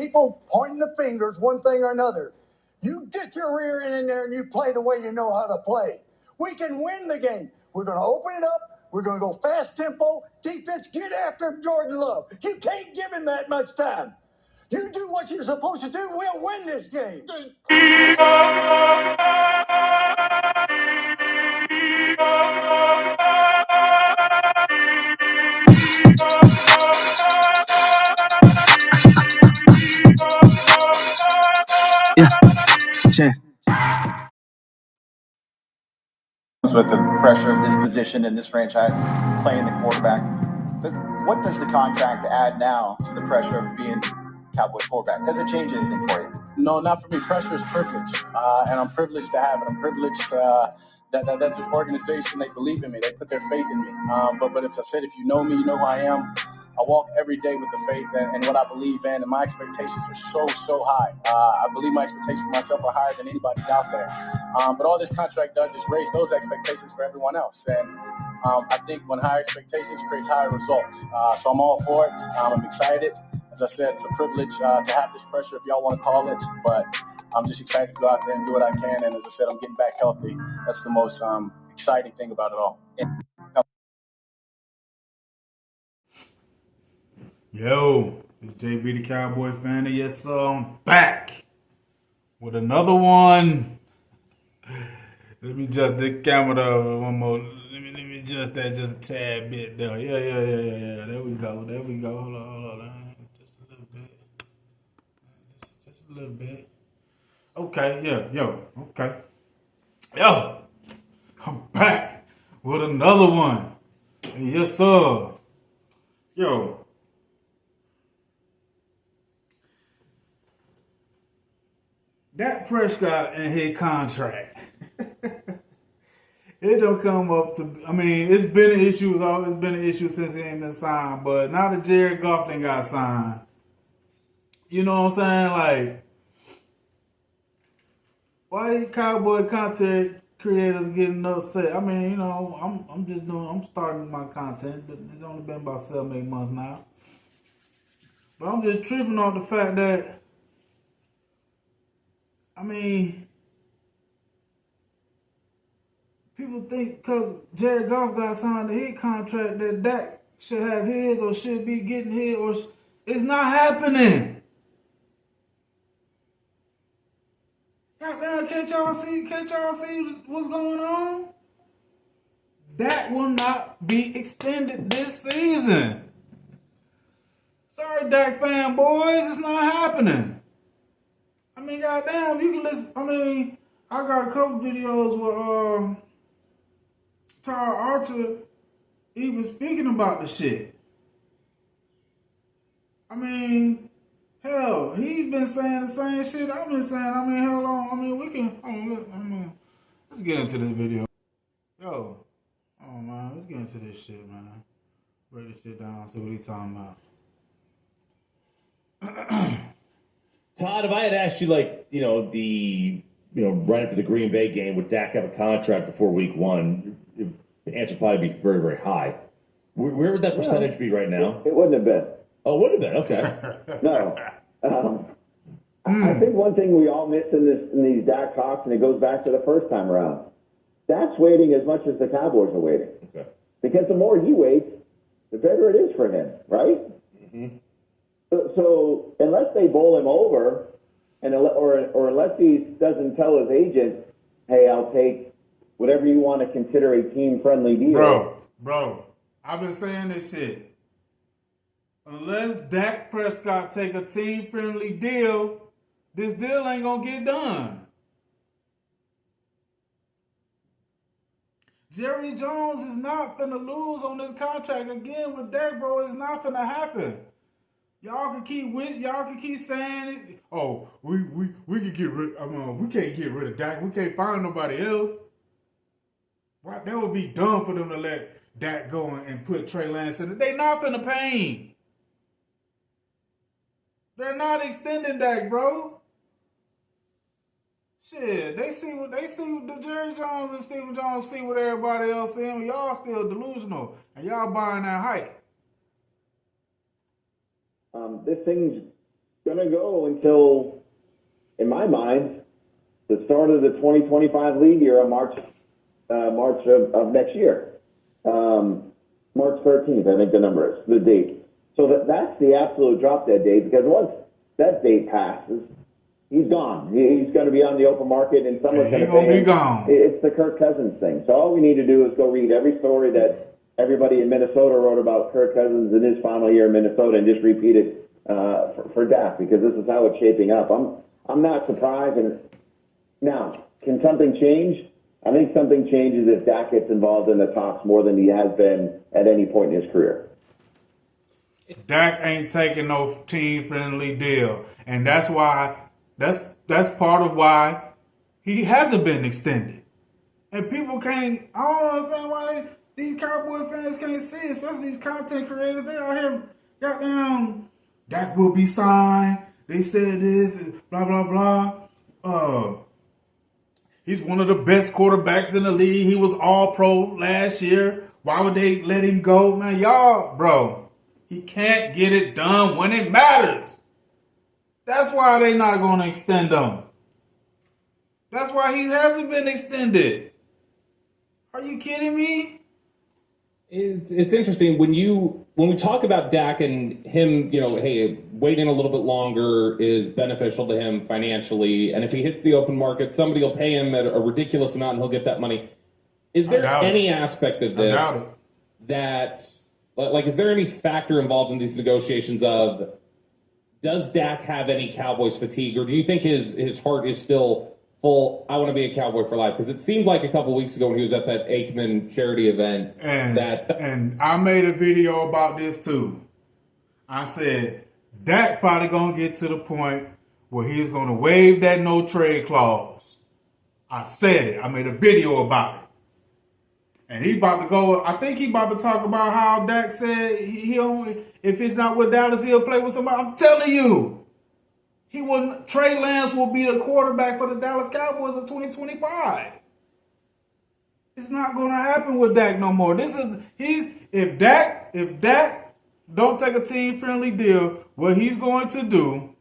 people pointing the fingers, one thing or another. You get your rear end in there and you play the way you know how to play. We can win the game. We're going to open it up. We're going to go fast tempo. Defense, get after Jordan Love. You can't give him that much time. You do what you're supposed to do, we'll win this game. Check. With the pressure of this position in this franchise, playing the quarterback, what does the contract add now to the pressure of being Cowboys quarterback? Does it change anything for you? No, not for me. Pressure is privilege, and I'm privileged to have it. I'm privileged that this organization, they believe in me. They put their faith in me. But if I said, if you know me, you know who I am. I walk every day with the faith and what I believe in, and my expectations are so high. I believe my expectations for myself are higher than anybody's out there. But all this contract does is raise those expectations for everyone else. And I think when higher expectations creates higher results. So I'm all for it. I'm excited. As I said, it's a privilege to have this pressure, if y'all want to call it. But I'm just excited to go out there and do what I can. And as I said, I'm getting back healthy. That's the most exciting thing about it all. Yo, it's JB the Cowboy fan. Yes, sir, I'm back with another one. Let me adjust the camera one more. Let me adjust that just a tad bit there. Yeah. There we go. Hold on. Just a little bit. Just a little bit. Okay, okay. Yo, I'm back with another one. Yes, sir. Yo. Dak Prescott and his contract. It don't come up to. I mean, it's been an issue. It's always been an issue since he ain't been signed. But now that Jared Goff done got signed, you know what I'm saying? Like, why these Cowboy content creators getting upset? I mean, you know, I'm starting my content. It's only been about 7-8 months now. But I'm just tripping off the fact that, I mean, people think because Jared Goff got signed to his contract that Dak should have his or should be getting his, or it's not happening. Goddamn, can't y'all see what's going on? That will not be extended this season. Sorry, Dak fanboys, it's not happening. I mean, goddamn, you can listen. I mean, I got a couple videos with Tara Archer even speaking about the shit. I mean, hell, he's been saying the same shit I've been saying. I mean, how long? I mean, let's get into this video. Yo, oh man, let's get into this shit, man. Break this shit down, see what he's talking about. Todd, if I had asked you, like, right after the Green Bay game, would Dak have a contract before week 1? The answer would probably be very, very high. Where would that percentage be right now? It wouldn't have been. Oh, it would have been. Okay. No. I think one thing we all miss in these Dak talks, and it goes back to the first time around, Dak's waiting as much as the Cowboys are waiting. Okay. Because the more he waits, the better it is for him, right? Mm-hmm. So unless they bowl him over, or unless he doesn't tell his agent, hey, I'll take whatever you want to consider a team-friendly deal. Bro, I've been saying this shit. Unless Dak Prescott take a team-friendly deal, this deal ain't gonna get done. Jerry Jones is not finna lose on this contract again with Dak, bro. It's not finna happen. Y'all can keep saying it. Oh, we can get rid. We can't get rid of Dak. We can't find nobody else. Why? That would be dumb for them to let Dak go and put Trey Lance in it. They not finna pay him. They're not extending Dak, bro. Shit, they see what the Jerry Jones and Stephen Jones see what everybody else seeing. Y'all still delusional and y'all buying that hype. This thing's going to go until, in my mind, the start of the 2025 league year on March of next year. March 13th, I think the number is, the date. So that's the absolute drop-dead date, because once that date passes, he's gone. He's going to be on the open market, and someone's going to pay him. Gone. It's the Kirk Cousins thing. So all we need to do is go read every story that everybody in Minnesota wrote about Kirk Cousins in his final year in Minnesota and just repeat it for Dak, because this is how it's shaping up. I'm not surprised. And now, can something change? I think something changes if Dak gets involved in the talks more than he has been at any point in his career. Dak ain't taking no team-friendly deal, and that's why that's part of why he hasn't been extended. And people can't. I don't understand why these Cowboy fans can't see, especially these content creators. They out here, goddamn, Dak will be signed. They said this, blah blah blah. He's one of the best quarterbacks in the league. He was All-Pro last year. Why would they let him go, man? Y'all, bro. He can't get it done when it matters. That's why they not going to extend him. That's why he hasn't been extended. Are you kidding me? It's interesting when we talk about Dak and him, hey, waiting a little bit longer is beneficial to him financially, and if he hits the open market, somebody will pay him at a ridiculous amount and he'll get that money. Is there any aspect of this that, like, is there any factor involved in these negotiations of, does Dak have any Cowboys fatigue, or do you think his heart is still full, I want to be a Cowboy for life? Because it seemed like a couple weeks ago when he was at that Aikman charity event and I made a video about this too. I said Dak probably gonna get to the point where he's gonna waive that no trade clause. I said it. I made a video about it. And he about to go, I think he about to talk about how Dak said he only, if it's not with Dallas, he'll play with somebody. I'm telling you. Trey Lance will be the quarterback for the Dallas Cowboys in 2025. It's not going to happen with Dak no more. If Dak don't take a team-friendly deal, what he's going to do,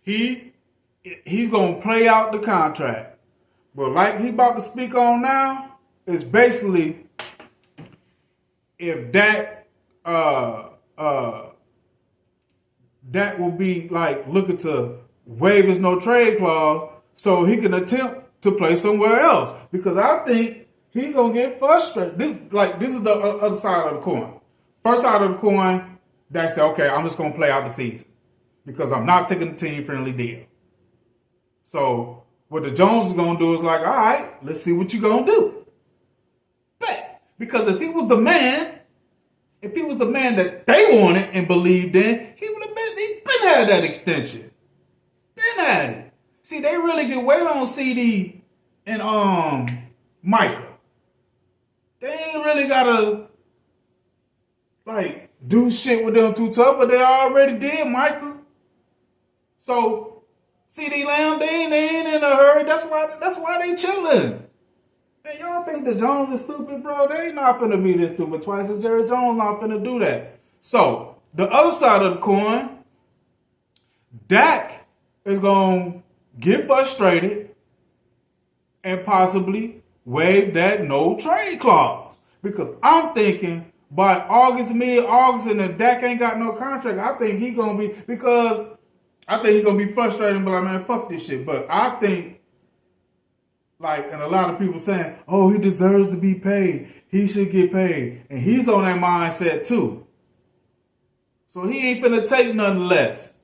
he's going to play out the contract. But like he about to speak on now, it's basically if Dak Dak will be like looking to waive his no trade clause so he can attempt to play somewhere else. Because I think he's gonna get frustrated. This is the other side of the coin. First side of the coin, Dak said, okay, I'm just gonna play out the season because I'm not taking a team-friendly deal. So what the Jones is gonna do is like, all right, let's see what you're gonna do. Because if he was the man that they wanted and believed in, he'd been had that extension. Been had it. See, they really could wait on CD and Micah. They ain't really gotta do shit with them too tough, but they already did, Micah. So CD Lamb, they ain't in a hurry. That's why they chilling. Hey, y'all think the Jones is stupid, bro? They ain't not finna be this stupid twice, and Jerry Jones not finna do that. So, the other side of the coin, Dak is gonna get frustrated and possibly waive that no trade clause. Because I'm thinking by mid-August, and if Dak ain't got no contract, I think he's gonna be frustrated and be like, man, fuck this shit. But I think, and a lot of people saying, oh, he deserves to be paid. He should get paid. And he's on that mindset too. So he ain't finna take nothing less.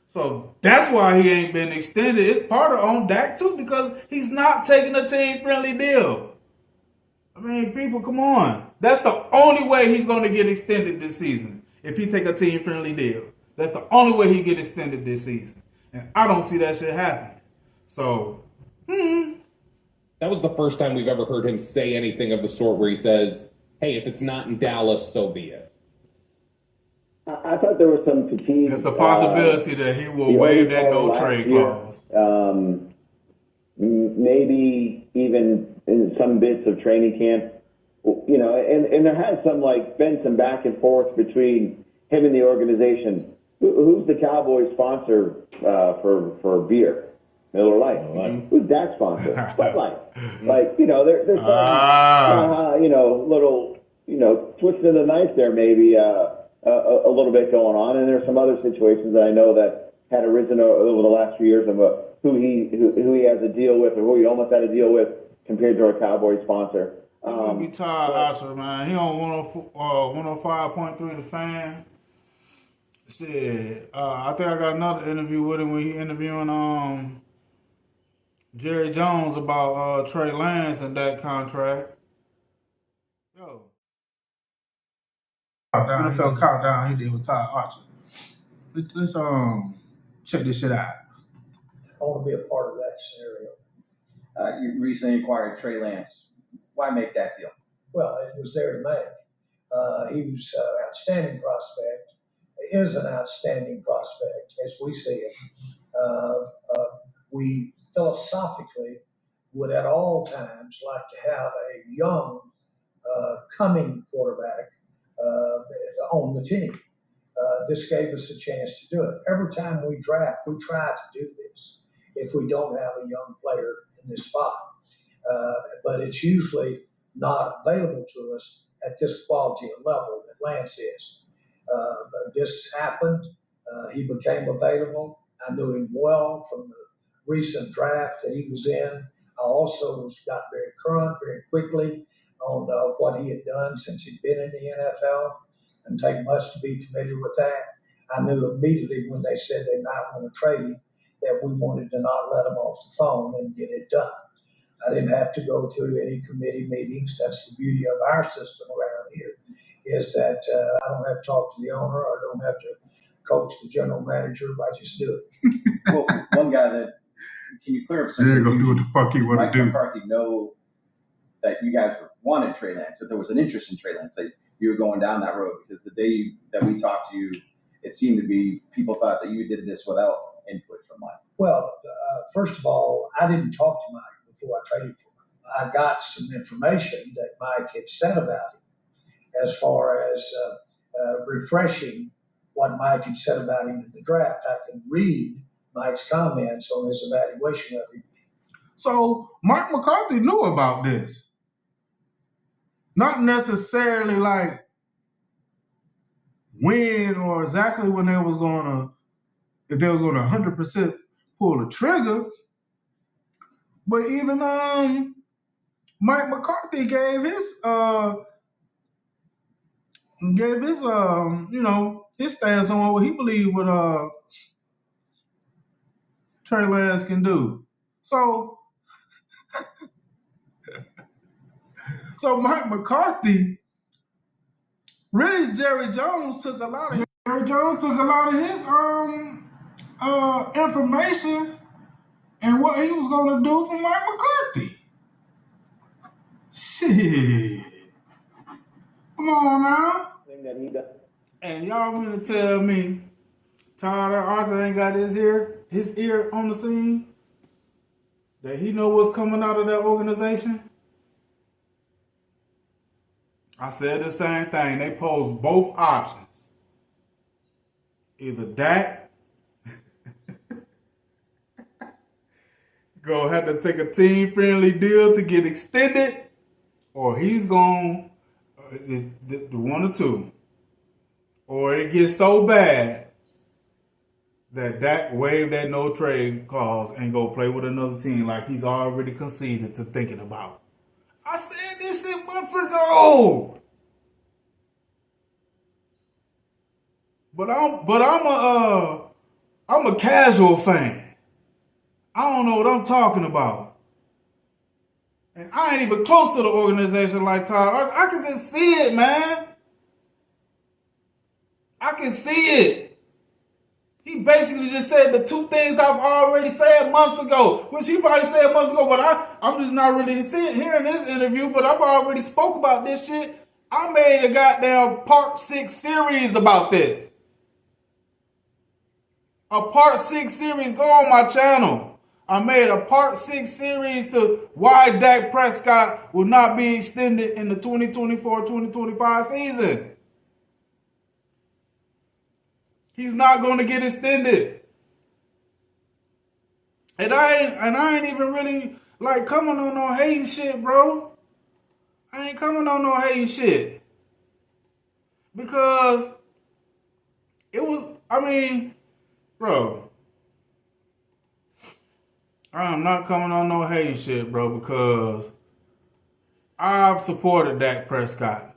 So that's why he ain't been extended. It's part of on Dak too, because he's not taking a team-friendly deal. I mean, people, come on. That's the only way he's going to get extended this season, if he take a team-friendly deal. That's the only way he get extended this season. And I don't see that shit happening. So, That was the first time we've ever heard him say anything of the sort where he says, hey, if it's not in Dallas, so be it. I thought there was some fatigue. There's a possibility that he will waive that no trade clause. Maybe even in some bits of training camp, and there has been some back and forth between him and the organization Who's the Cowboys sponsor for beer? Miller Lite. Who's Dak's sponsor? Bud Light. Like, there's some, little, twist of the knife there maybe a little bit going on. And there's some other situations that I know that had arisen over the last few years of who he has a deal with or who he almost had a deal with compared to a Cowboys sponsor. It's going to be Todd Archer, man. He on 105.3 The Fan. Shit, I think I got another interview with him when he interviewing Jerry Jones about Trey Lance and that contract. Yo. NFL countdown he did with Todd Archer. Let's check this shit out. I want to be a part of that scenario. You recently acquired Trey Lance. Why make that deal? Well, it was there to make. He was an outstanding prospect, is an outstanding prospect as we see it. We philosophically would at all times like to have a young coming quarterback on the team. This gave us a chance to do it. Every time we draft, we try to do this if we don't have a young player in this spot. But it's usually not available to us at this quality of level that Lance is. This happened. He became available. I knew him well from the recent draft that he was in. I also got very current very quickly on what he had done since he'd been in the NFL. And take much to be familiar with that. I knew immediately when they said they might want to trade him that we wanted to not let him off the phone and get it done. I didn't have to go through any committee meetings. That's the beauty of our system around here, is that I don't have to talk to the owner. I don't have to coach the general manager. I just do it. Well, one guy can you clear up some There you go, do what the fuck he want Mike to do. McCarthy know that you guys wanted Trey Lance, that there was an interest in Trey Lance, that you were going down that road, because the day that we talked to you, it seemed to be people thought that you did this without input from Mike. Well, first of all, I didn't talk to Mike before I traded for him. I got some information that Mike had said about him as far as refreshing what Mike had said about him in the draft. I could read Mike's comments on his evaluation of him. So Mike McCarthy knew about this. Not necessarily like when or exactly when they was gonna, if they was gonna 100% pull the trigger. But even Mike McCarthy gave his his stance on what he believed what Trey Lance can do. So Mike McCarthy, really Jerry Jones took a lot of his information and what he was gonna do for Mike McCarthy. Shit. Come on now. And y'all mean to tell me Todd Archer ain't got his ear on the scene? That he know what's coming out of that organization? I said the same thing. They posed both options. Either Dak gonna have to take a team-friendly deal to get extended, or he's gonna the one or two. Or it gets so bad that Dak waived that no trade clause and go play with another team like he's already conceded to thinking about. I said this shit months ago. But I'm a casual fan. I don't know what I'm talking about. And I ain't even close to the organization like Todd Archer. I can just see it, man. I can see it. He basically just said the two things I've already said months ago, which he probably said months ago, but I'm just not really hearing this interview, but I've already spoke about this shit. I made a goddamn Part 6 series about this. A Part 6 series, go on my channel. I made a Part 6 series to why Dak Prescott will not be extended in the 2024-2025 season. He's not going to get extended. And I ain't even really like coming on no hating shit, bro. I ain't coming on no hating shit. Because it was, bro, I'm not coming on no hating shit, bro, because I've supported Dak Prescott.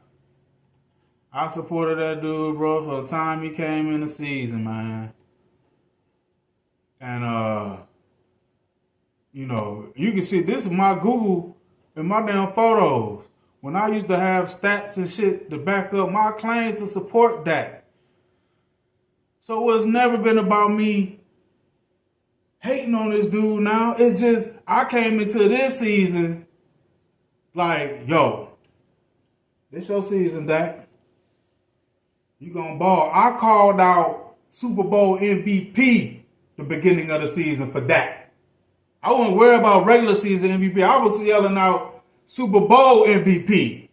I supported that dude, bro, from the time he came in the season, man. And, you can see this is my Google and my damn photos. When I used to have stats and shit to back up my claims to support Dak. So it's never been about me hating on this dude now. It's just, I came into this season like, yo, this your season, Dak. You gonna ball. I called out Super Bowl MVP the beginning of the season for Dak. I wasn't worried about regular season MVP. I was yelling out Super Bowl MVP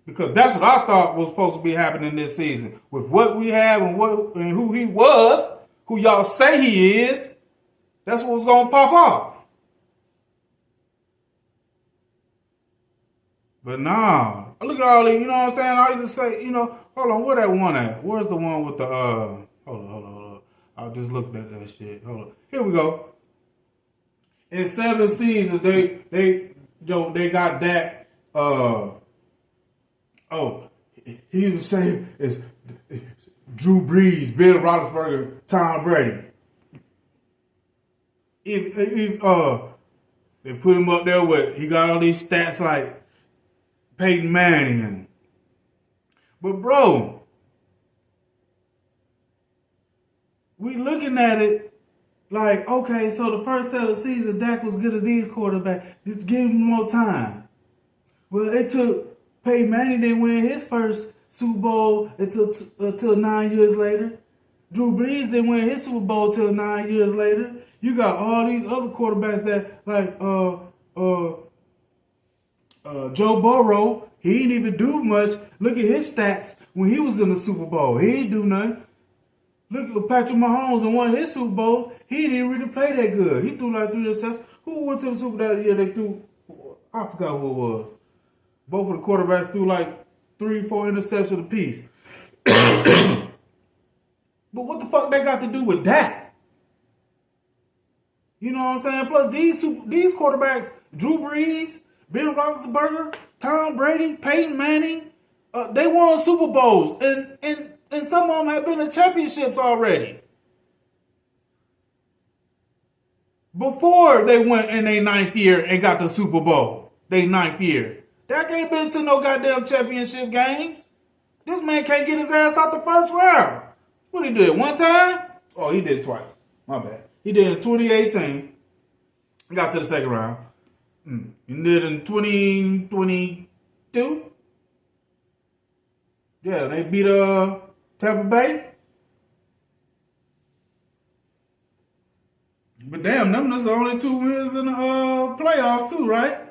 because that's what I thought was supposed to be happening this season. With what we have and who he was, who y'all say he is, that's what was gonna pop off. But nah, look at all these, you know what I'm saying? I used to say, hold on, where that one at? Where's the one with the, hold on. I just looked at that shit. Hold on. Here we go. In 7 seasons, they got Dak, he was saying it's Drew Brees, Bill Roethlisberger, Tom Brady. They put him up there with, he got all these stats like Peyton Manning. But bro, we looking at it like, okay, so the first set of the season, Dak was good as these quarterbacks. Just give him more time. Well, it took Peyton Manning didn't win his first Super Bowl until 9 years later. Drew Brees didn't win his Super Bowl till 9 years later. You got all these other quarterbacks that like Joe Burrow. He didn't even do much. Look at his stats when he was in the Super Bowl. He didn't do nothing. Look at Patrick Mahomes in one of his Super Bowls. He didn't really play that good. He threw like 3 interceptions. Who went to the Super Bowl that year? They threw, I forgot who it was. Both of the quarterbacks threw like 3-4 interceptions apiece. But what the fuck they got to do with that? You know what I'm saying? Plus these quarterbacks, Drew Brees, Bill Roethlisberger, Tom Brady, Peyton Manning, they won Super Bowls, and some of them have been in championships already. Before they went in their 9th year and got the Super Bowl, their 9th year. Dak ain't been to no goddamn championship games. This man can't get his ass out the first round. What he did? One time? Oh, he did twice. My bad. He did in 2018. Got to the second round. He did in 2022. Yeah, they beat Tampa Bay. But damn, that's the only 2 wins in the playoffs too, right?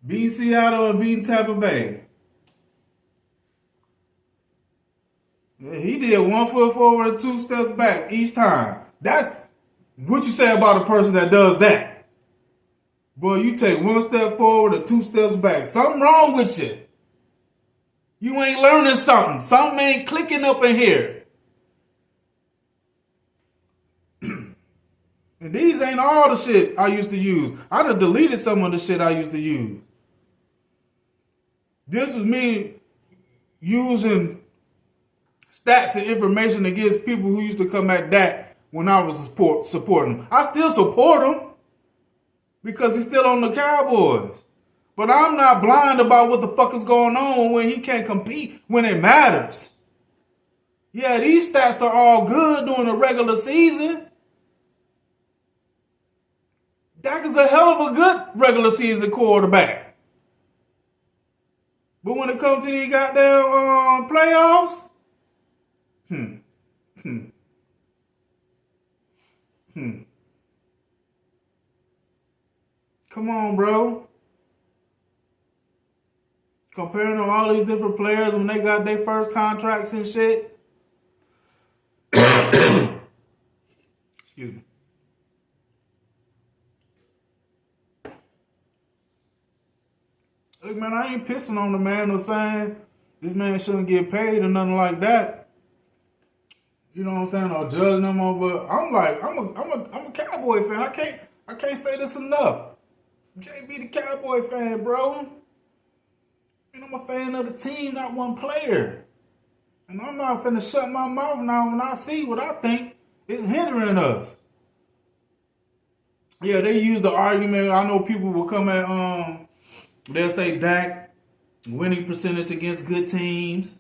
Beating Seattle and beating Tampa Bay. Yeah, he did 1 foot forward and 2 steps back each time. That's what you say about a person that does that. Boy, you take 1 step forward and 2 steps back. Something wrong with you. You ain't learning something. Something ain't clicking up in here. And these ain't all the shit I used to use. I done deleted some of the shit I used to use. This is me using stats and information against people who used to come at Dak when I was supporting him. I still support him because he's still on the Cowboys. But I'm not blind about what the fuck is going on when he can't compete when it matters. Yeah, these stats are all good during the regular season. Dak is a hell of a good regular season quarterback. But when it comes to these goddamn playoffs, Come on, bro. Comparing to all these different players when they got their first contracts and shit. Excuse me. Look, man, I ain't pissing on the man or saying this man shouldn't get paid or nothing like that. You know what I'm saying? Or judging him on, but I'm a Cowboy fan. I can't say this enough. You can't be the Cowboy fan, bro. And I'm a fan of the team, not one player. And I'm not finna shut my mouth now when I see what I think is hindering us. Yeah, they use the argument. I know people will come at they'll say Dak winning percentage against good teams.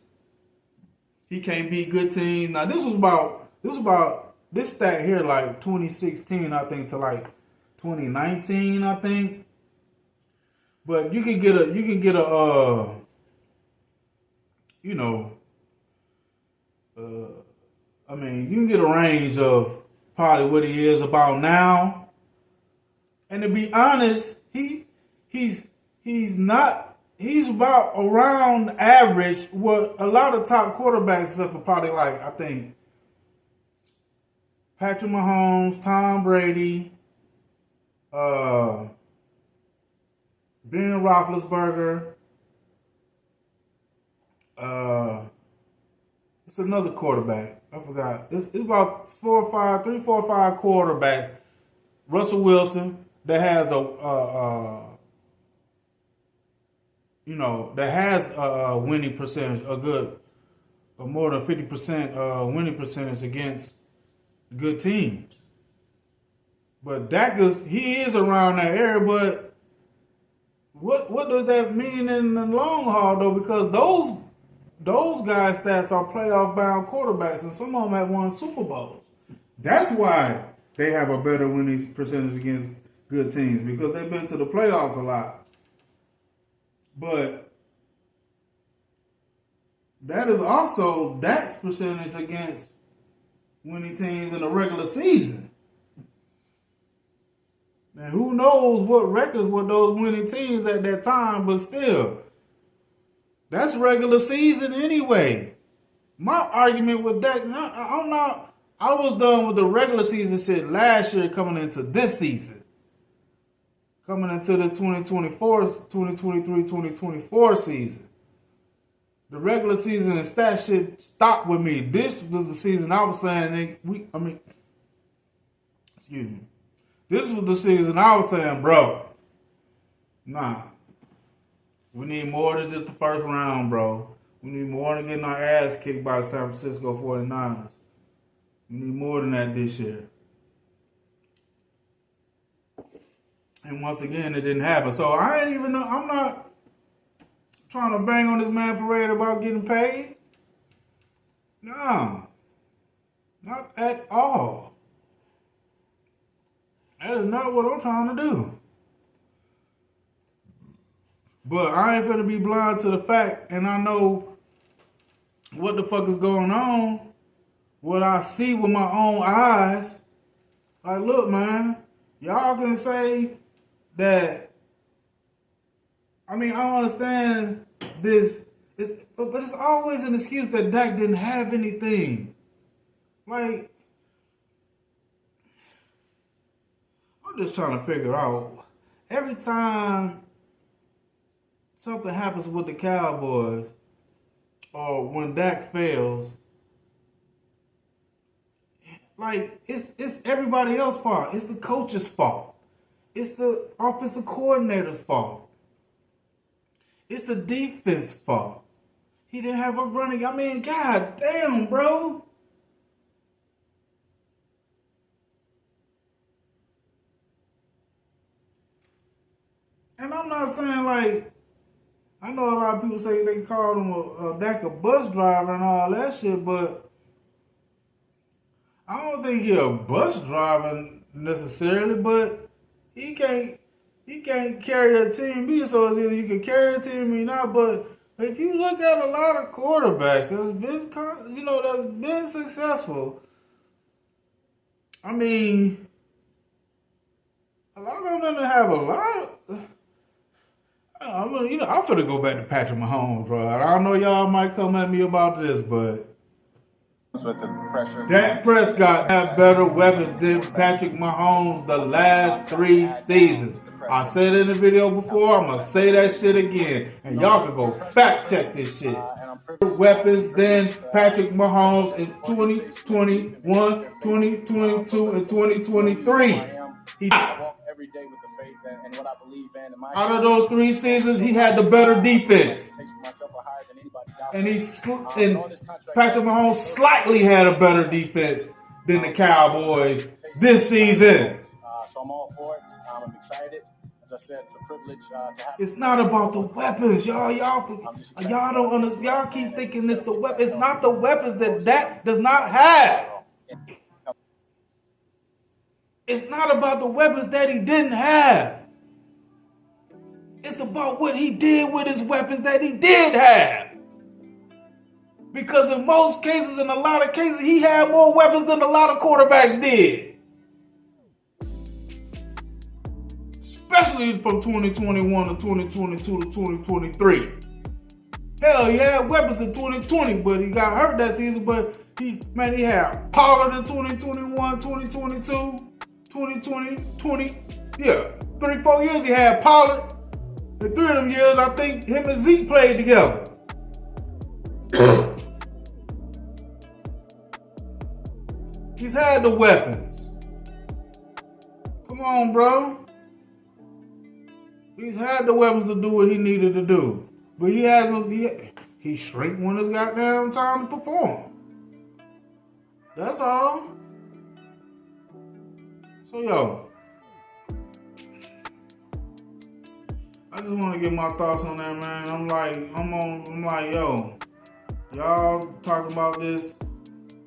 He can't beat good teams. Now this stat here like 2016, I think, to like 2019, I think. But you can get a I mean, you can get a range of probably what he is about now. And to be honest, he's about around average what a lot of top quarterbacks, except for probably like, I think, Patrick Mahomes, Tom Brady, Ben Roethlisberger, it's another quarterback. I forgot. It's about 3, 4, 5 quarterbacks. Russell Wilson that has a winning percentage, a more than 50% winning percentage against good teams. But Dak he is around that area, but what does that mean in the long haul though? Because those guys' stats are playoff bound quarterbacks, and some of them have won Super Bowls. That's why they have a better winning percentage against good teams, because they've been to the playoffs a lot. But that is also Dak's percentage against winning teams in the regular season. And who knows what records were those winning teams at that time, but still, that's regular season anyway. My argument with Dak, I was done with the regular season shit last year coming into this season. Coming into the 2023-2024 season. The regular season and stat shit stopped with me. This was the season I was saying, excuse me. This was the season I was saying, bro, nah. We need more than just the first round, bro. We need more than getting our ass kicked by the San Francisco 49ers. We need more than that this year. And once again, it didn't happen. So I'm not trying to bang on this man parade about getting paid. No. Not at all. That is not what I'm trying to do. But I ain't finna be blind to the fact, and I know what the fuck is going on, what I see with my own eyes. Like, look, man, y'all can say that, I understand this, but it's always an excuse that Dak didn't have anything. Like, I'm just trying to figure out, every time something happens with the Cowboys, or when Dak fails, like, it's everybody else's fault. It's the coach's fault. It's the offensive coordinator's fault. It's the defense fault. He didn't have a running. God damn, bro. And I'm not saying, like, I know a lot of people say they called him a Dak a bus driver and all that shit, but I don't think he's a bus driver necessarily, but he can't carry a team either, so it's either you can carry a team or not. But if you look at a lot of quarterbacks that's been successful, a lot of them didn't have a lot of, I'm finna go back to Patrick Mahomes, bro. I know y'all might come at me about this, but with the pressure. Dak Prescott had better weapons than Patrick Mahomes the last 3 seasons. I said it in the video before, I'm going to say that shit again. And y'all can go fact check this shit. Weapons than Patrick Mahomes in 2021, 2022, and 2023. Every day with the faith and what I believe in. Out of those 3 seasons, he had the better defense. And Patrick Mahomes slightly had a better defense than the Cowboys this season. So I'm all for it. I'm excited. As I said, it's a privilege to have. It's not about the weapons, y'all. Y'all don't understand. Y'all keep thinking it's the weapons. It's not the weapons that Dak does not have. It's not about the weapons that he didn't have. It's about what he did with his weapons that he did have. Because in most cases, in a lot of cases, he had more weapons than a lot of quarterbacks did. Especially from 2021 to 2022 to 2023. Hell, he had weapons in 2020, but he got hurt that season. But he had Pollard in 2021, 2022, 2020, yeah. 3-4 years he had Pollard. In 3 of them years, I think him and Zeke played together. He's had the weapons. Come on, bro. He's had the weapons to do what he needed to do. But he hasn't, he shrink when it's goddamn time to perform. That's all. So, yo. I just want to get my thoughts on that, man. I'm like, yo, y'all talking about this.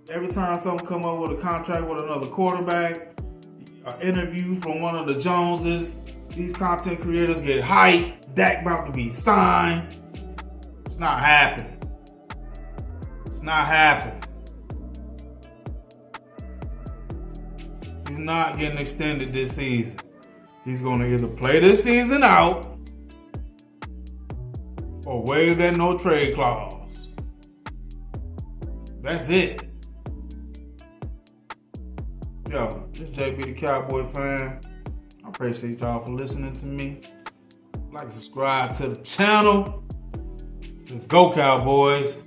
Every time something come up with a contract with another quarterback, an interview from one of the Joneses, these content creators get hyped. Dak about to be signed. It's not happening. It's not happening. He's not getting extended this season. He's going to either play this season out or waive that no trade clause. That's it. Yo, this JB the Cowboy fan. I appreciate y'all for listening to me. Like and subscribe to the channel. Let's go, Cowboys.